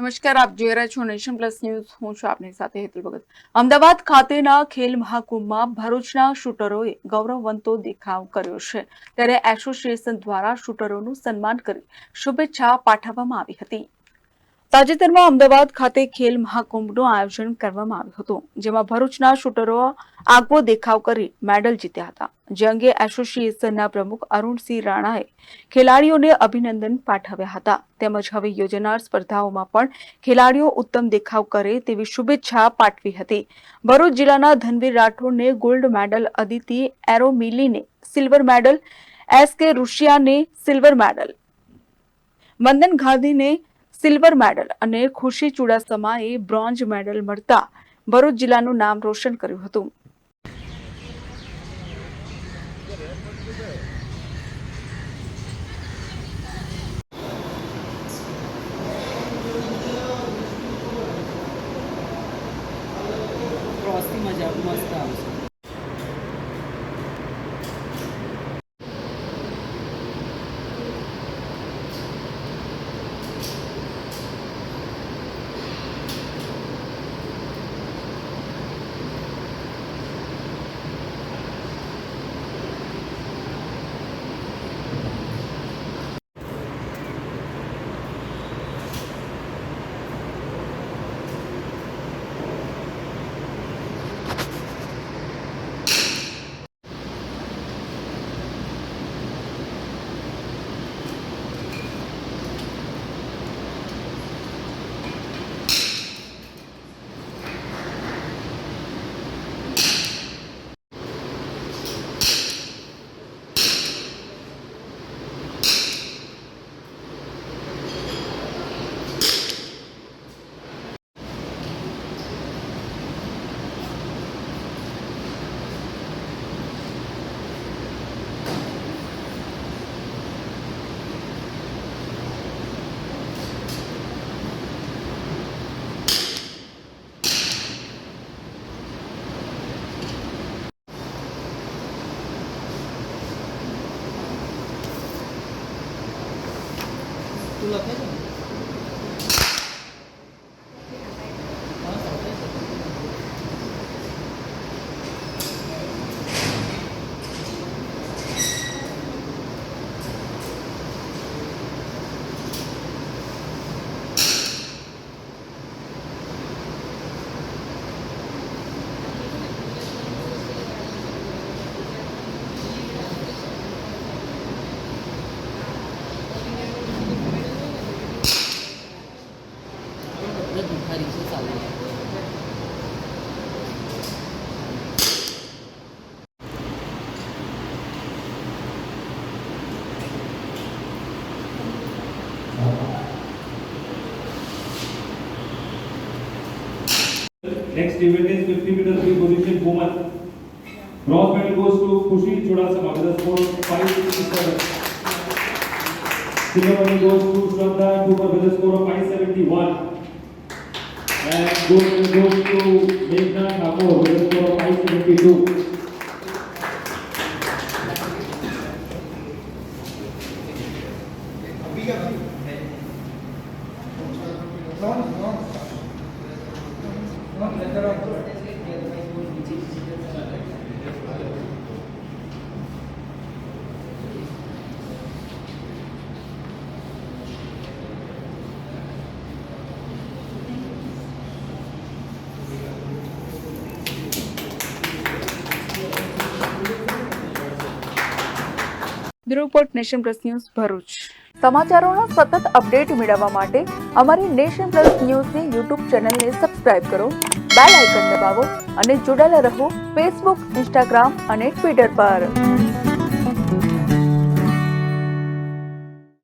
નમસ્કાર, આપ જોઈ રહ્યા છો નેશન પ્લસ ન્યૂઝ. હું છું આપની સાથે હેતુલ ભગત. અમદાવાદ ખાતેના ખેલ મહાકુંભમાં ભરૂચના શૂટરોએ ગૌરવવંતો દેખાવ કર્યો છે, ત્યારે એસોસિએશન દ્વારા શૂટરોનું સન્માન કરી શુભેચ્છા પાઠવવામાં આવી હતી. તાજેતરમાં અમદાવાદ ખાતે ખેલ મહાકુંભનું આયોજન કરવામાં આવ્યું હતું, જેમાં ભરૂચના શૂટરો આગવો દેખાવ કરી મેડલ જીત્યા હતા. જે અંગે એસોસિએશનના પ્રમુખ અરુણસિંહ રાણાએ ખેલાડીઓને અભિનંદન પાઠવ્યા હતા. તેમજ હવે યોજાનાર સ્પર્ધાઓમાં પણ ખેલાડીઓ ઉત્તમ દેખાવ કરે તેવી શુભેચ્છા પાઠવી હતી. ભરૂચ જિલ્લાના ધનવીર રાઠોડને ગોલ્ડ મેડલ, અદિતિ એરોમિલીને સિલ્વર મેડલ, એસ.કે. ઋષિયાને સિલ્વર મેડલ, વંદન ગાંધીને સિલ્વર મેડલ અને ખુશી ચુડાસમાએ બ્રોન્ઝ મેડલ મળતા ભરૂચ જિલ્લાનું નામ રોશન કર્યું હતું. મજા મસ્ત આવશે. તું લખે છે ને? દુખારી છે ચાલુ. Next event is 50 meters free position woman. Bronze medal goes to Khushi Chudasama with a score of 567. Silver medal goes to Shraddha Cooper with a score of 571. And gold medal goes to Meghna Thakur with a score of 572. Bureau report, nation plus news, Bharuch. સમાચારોના સતત update મેળવવા માટે અમારી nation plus ન્યૂઝની YouTube ચેનલને subscribe કરો, bell icon દબાવો અને જોડાયેલા રહો ફેસબુક, ઇન્સ્ટાગ્રામ અને ટ્વિટર પર.